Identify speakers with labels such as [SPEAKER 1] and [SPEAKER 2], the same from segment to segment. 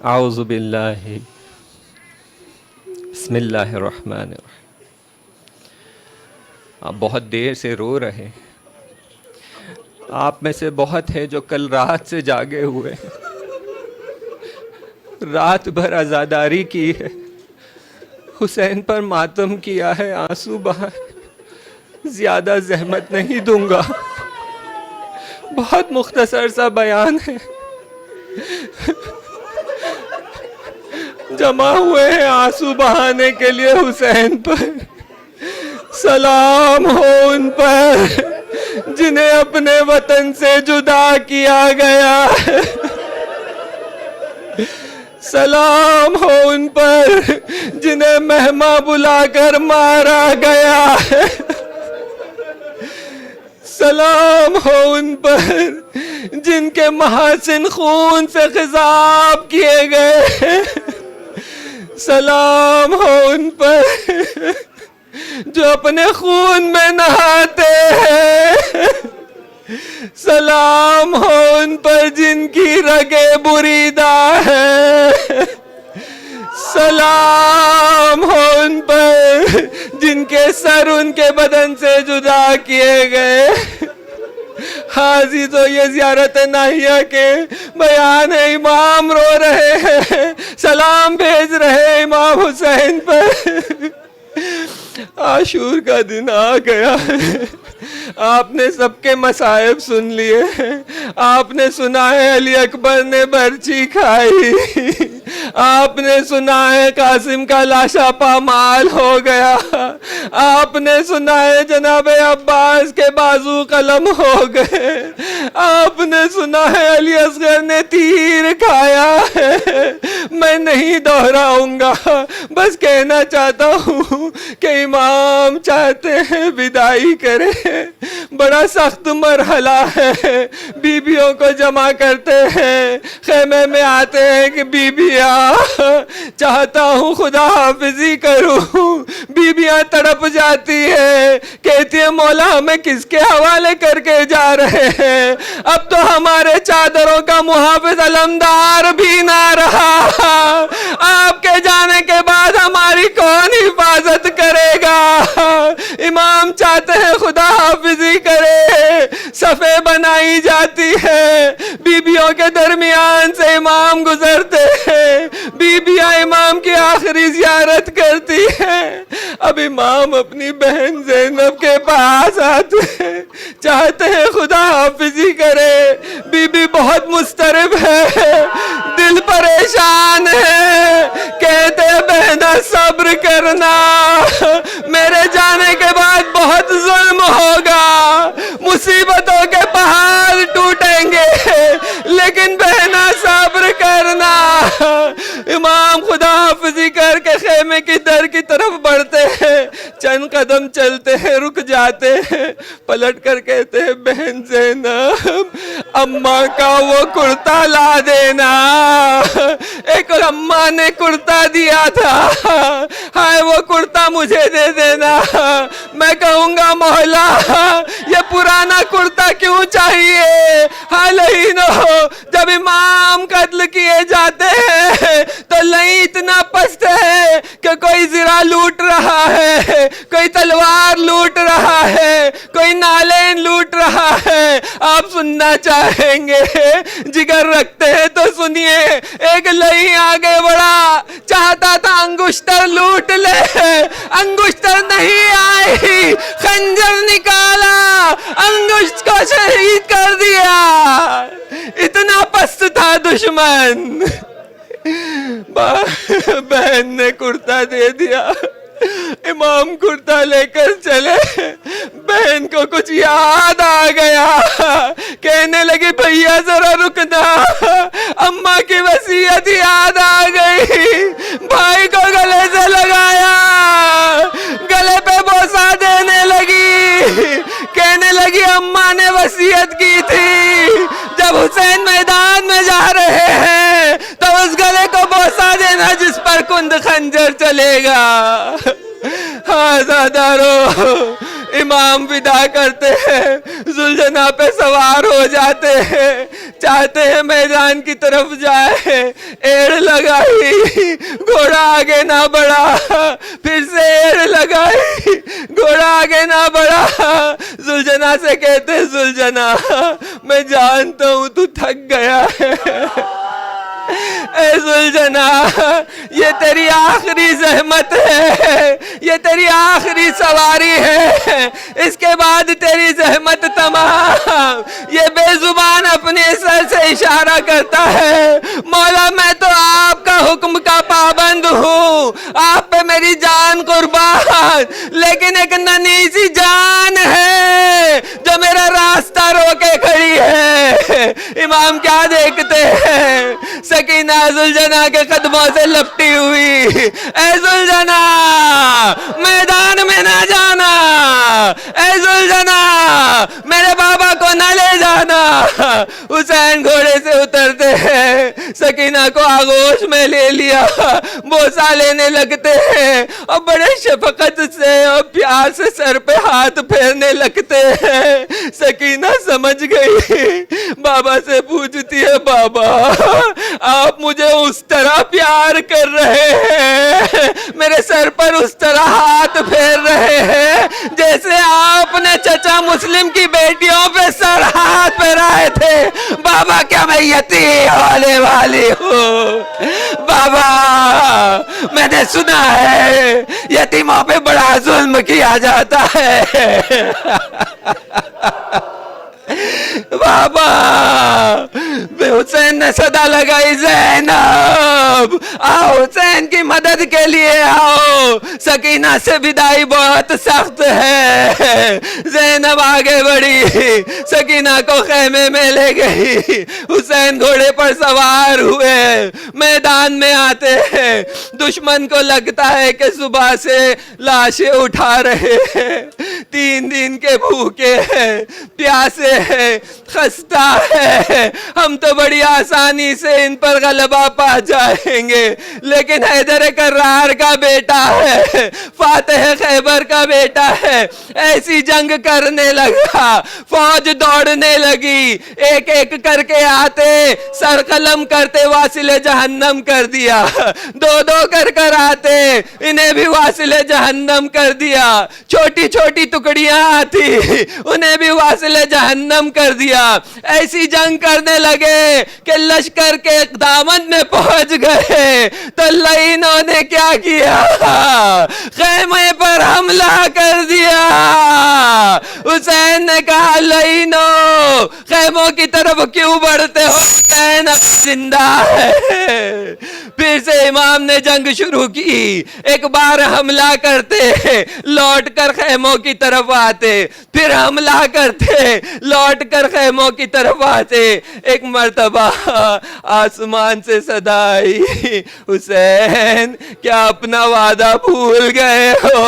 [SPEAKER 1] اعوذ باللہ بسم اللہ الرحمن الرحیم۔ آپ بہت دیر سے رو رہے ہیں۔ آپ میں سے بہت ہیں جو کل رات سے جاگے ہوئے ہیں، رات بھر عزاداری کی ہے، حسین پر ماتم کیا ہے، آنسو بہائے۔ زیادہ زحمت نہیں دوں گا، بہت مختصر سا بیان ہے۔ جمع ہوئے ہیں آنسو بہانے کے لیے حسین پر۔ سلام ہو ان پر جنہیں اپنے وطن سے جدا کیا گیا ہے، سلام ہو ان پر جنہیں مہماں بلا کر مارا گیا ہے، سلام ہو ان پر جن کے محاسن خون سے خضاب کیے گئے ہیں، سلام ہو ان پر جو اپنے خون میں نہاتے ہیں، سلام ہو ان پر جن کی رگیں بریدہ ہیں، سلام ہو ان پر جن کے سر ان کے بدن سے جدا کیے گئے۔ حاضی تو یہ زیارت ناہیہ کے بیان ہے، امام رو رہے ہیں، سلام بھیج رہے ہیں امام حسین پر۔ عاشور کا دن آ گیا ہے، آپ نے سب کے مصائب سن لیے ہیں، آپ نے سنا ہے علی اکبر نے برچی کھائی، آپ نے سنا ہے قاسم کا لاشا پامال ہو گیا، آپ نے سنا ہے جناب عباس کے بازو قلم ہو گئے، آپ نے سنا ہے علی اصغر نے تیر کھایا ہے۔ میں نہیں دہراؤں گا، بس کہنا چاہتا ہوں کہ امام چاہتے ہیں بدائی کرے۔ بڑا سخت مرحلہ ہے، بیویوں کو جمع کرتے ہیں، خیمے میں آتے ہیں کہ بیویاں چاہتا ہوں خدا حافظی کروں، بیویاں تڑپ جاتی ہے، کہتی ہے مولا ہمیں کس کے حوالے کر کے جا رہے ہیں، اب تو ہمارے چادروں کا محافظ علمدار بھی نہ رہا، آپ کے جانے کے بعد ہماری کون حفاظت کرے گا۔ امام چاہتے ہیں خدا حافظی کرے، صفیں بنائی جاتی ہے، بیویوں کے درمیان سے امام گزرتے ہیں، بیویاں امام کی آخری زیارت کرتی ہیں۔ اب امام اپنی بہن زینب کے پاس آتے ہیں، چاہتے ہیں خدا حافظی کرے، بی بی بہت مضطرب ہے، دل پریشان ہے، کہتے ہیں بہنا صبر کرنا، میرے جانے کے بعد بہت ظلم ہوگا، مصیبتوں کے پہاڑ ٹوٹیں گے، لیکن بہنا صبر کرنا۔ امام خدا حافظی کر کے خیمے کی در کی طرف بڑھتے ہیں، چند قدم چلتے ہیں، رک جاتے ہیں، پلٹ کر کہتے ہیں بہن زینب اماں کا وہ کرتا لا دینا، ایک اماں نے کرتا دیا تھا، ہائے وہ کرتا مجھے دے دینا۔ میں کہوں گا مولا یہ پرانا کرتا کیوں چاہیے؟ حال ہی نہ ہو جب امام قتل کیے جاتے ہیں تو لئی اتنا پست ہے کہ کوئی زرہ لوٹ رہا ہے، کوئی تلوار لوٹ رہا ہے، کوئی نالین لوٹ رہا ہے۔ آپ سننا چاہیں گے، جگر رکھتے ہیں تو سنیے۔ ایک لئی آگے بڑھا، چاہتا تھا انگشتر لوٹ لے، انگشتر نہیں آئی، خنجر نکالا، انگشت کو شہید کر دیا۔ اتنا پست تھا دشمن۔ بہن نے کرتا دے دیا، امام کرتا لے کر چلے، بہن کو کچھ یاد آ گیا، کہنے لگی بھیا ذرا رکنا، اماں کی وصیت یاد آ گئی، بھائی کو گلے سے لگایا، گلے پہ بوسہ دینے لگی، کہنے لگی اماں نے وصیت کی تھی جب حسین میدان میں جا رہے ہیں تو اس گلے کو بوسہ دینا جس پر کند خنجر چلے گا۔ آزادارو امام ودا کرتے ہیں، ذوالجناح پہ سوار ہو جاتے ہیں، چاہتے ہیں میدان کی طرف جائے، ایڑ لگائی، گھوڑا آگے نہ بڑھا، پھر سے ایڑ لگائی، گھوڑا آگے نہ بڑھا۔ ذوالجناح سے کہتے ذوالجناح میں جانتا ہوں تو تھک گیا ہے، اے ذوالجناح یہ تیری آخری زحمت ہے، یہ تیری آخری سواری ہے، اس کے بعد تیری زحمت تمام۔ یہ بے زبان اپنے سر سے اشارہ کرتا ہے، مولا میں تو آپ کا حکم کا پابند ہوں، آپ پہ میری جان قربان، لیکن ایک ننھی سی جان ہے جو میرا راستہ روکے کھڑی ہے۔ امام کیا دیکھتے ہیں؟ سکینہ ذوالجناح کے قدموں سے لپٹی ہوئی، اے ذوالجناح میدان میں نہ جانا، اے ذوالجناح میرے بابا کو نہ لے جانا۔ حسین گھوڑے سے اترتے ہیں، سکینہ کو آغوش میں لے لیا، بوسہ لینے لگتے ہیں اور بڑے شفقت سے اور پیار سے سر پہ ہاتھ پھیرنے لگتے ہیں۔ سکینہ سمجھ گئی، بابا سے پوچھتی ہے بابا آپ مجھے اس طرح پیار کر رہے ہیں، میرے سر پر اس طرح ہاتھ پھیر رہے ہیں جیسے آپ نے چچا مسلم کی بیٹیوں پہ سر ہاتھ پھیرائے تھے۔ بابا کیا میں یتیم ہونے والی ہوں؟ بابا میں نے سنا ہے یتیموں پہ بڑا ظلم کیا جاتا ہے۔ بابا حسین نے صدا لگائی زینب آؤ، حسین کی مدد کے لیے آؤ۔ سکینہ سے بدائی بہت سخت ہے، زینب آگے بڑھی، سکینہ کو خیمے میں لے گئی، حسین گھوڑے پر سوار ہوئے، میدان میں آتے ہیں۔ دشمن کو لگتا ہے کہ صبح سے لاشیں اٹھا رہے ہیں، 3 دن کے بھوکے ہیں، پیاسے ہیں، خستہ ہے، ہم تو بڑی آسانی سے ان پر غلبہ پا جائیں گے، لیکن حیدر کرار کا بیٹا ہے، فاتح خیبر کا بیٹا ہے، ایسی جنگ کرنے لگا، فوج دوڑنے لگی، ایک ایک کر کے آتے، سر قلم کرتے واصل جہنم کر دیا، 2 کر کر آتے، انہیں بھی واصل جہنم کر دیا، چھوٹی چھوٹی ٹکڑیاں آتی، انہیں بھی واصل جہنم کر دیا۔ ایسی جنگ کرنے لگے کہ لشکر کے دامن میں پہنچ گئے تو لعینوں نے کیا کیا؟ خیمے پر حملہ کر دیا۔ حسین نے کہا لعینوں خیموں کی طرف کیوں بڑھتے ہو؟ حسین اب زندہ ہے۔ پھر سے امام نے جنگ شروع کی، ایک بار حملہ کرتے، لوٹ کر خیموں کی طرف آتے، پھر حملہ کرتے، لوٹ کر خیموں کی طرف آتے۔ ایک مرتبہ آسمان سے صدا آئی، حسین کیا اپنا وعدہ بھول گئے ہو؟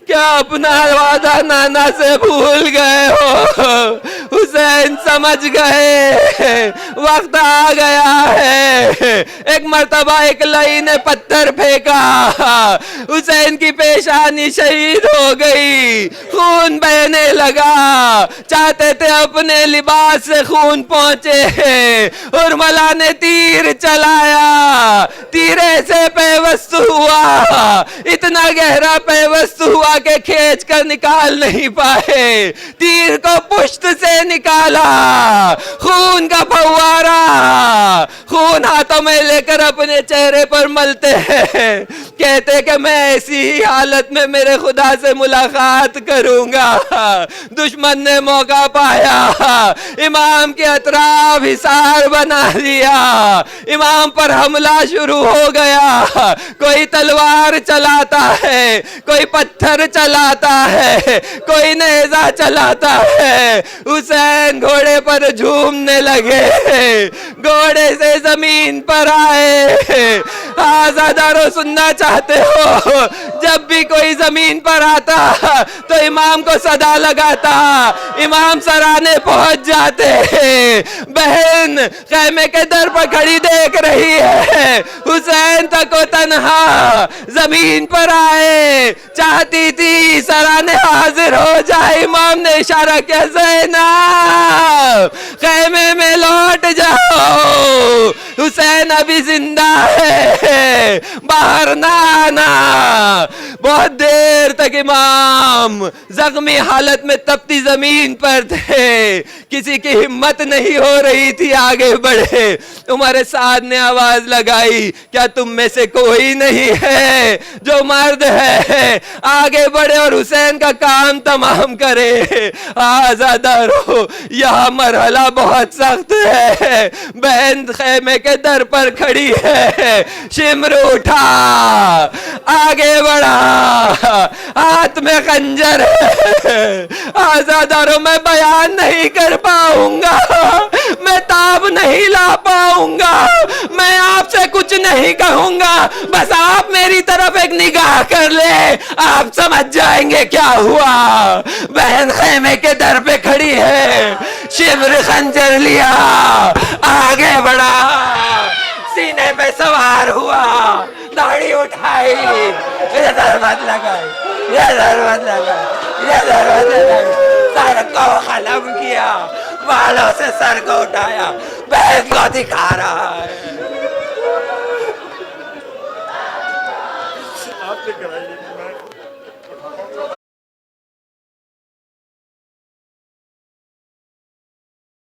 [SPEAKER 1] کیا اپنا وعدہ نانا سے بھول گئے ہو؟ حسین سمجھ گئے وقت آ گیا ہے۔ ایک مرتبہ ایک لعین نے پتھر پھینکا، حسین کی پیشانی شہید ہو گئی، خون بہنے لگا، چاہتے تھے اپنے لباس سے خون پہنچے، ارملا نے تیر چلایا، تیرے سے پیوست ہوا، اتنا گہرا پیوست ہوا کہ کھینچ کر نکال نہیں پائے، تیر کو پشت سے نکالا، خون کا فوارہ، خون ہاتھوں میں لے کر اپنے چہرے پر ملتے ہیں، کہتے کہ میں ایسی ہی حالت میں میرے خدا سے ملاقات کروں گا۔ دشمن نے موقع پایا، امام کے اطراف حصار بنا دیا، امام پر حملہ شروع ہو گیا، کوئی تلوار چلاتا ہے، کوئی پتھر چلاتا ہے، کوئی نیزہ چلاتا ہے۔ حسین گھوڑے پر جھومنے لگے، گھوڑے سے زمین پر آئے، آزادارو سننا چاہتے ہو؟ جب بھی کوئی زمین پر آتا تو امام کو صدا لگاتا، امام سرانے پہنچ جاتے. بہن خیمے کے در پر کھڑی دیکھ رہی ہے، حسین تک و تنہا زمین پر آئے، چاہتی تھی سرانے حاضر ہو جائے. امام نے اشارہ کیا، زینب خیمے میں لوٹ جاؤ، حسین ابھی زندہ ہے، باہر نہ آنا. بہت دیر تک امام زخمی حالت میں تپتی زمین پر تھے، کسی کی ہمت نہیں ہو رہی تھی آگے بڑھے. عمر سعد نے آواز لگائی، کیا تم میں سے کوئی نہیں ہے جو مرد ہے آگے بڑھے اور حسین کا کام تمام کرے؟ آزادارو یہاں مرحلہ بہت سخت ہے. بہن خیمے کے در پر کھڑی ہے، شمر اٹھا، آگے بڑھا، ہاتھ میں خنجر ہے. آزادارو میں بیان نہیں کر پاؤں گا، میں تاب نہیں لا پاؤں گا، میں آپ سے کچھ نہیں کہوں گا، بس آپ میری طرف ایک نگاہ کر لے، آپ سمجھ جائیں گے کیا ہوا. بہن خیمے کے در پہ کھڑی ہے، شمر خنجر لیا، آگے بڑھا، سینے پہ سوار ہوا، داڑھی اٹھائی، ادھر مت لگائی، ادھر مت لگائی، ادھر مت لگائی، سر کو قلم کیا، بالوں سے سر کو اٹھایا، بہن کو دکھا رہا ہے.
[SPEAKER 2] آپ سے کرائیے.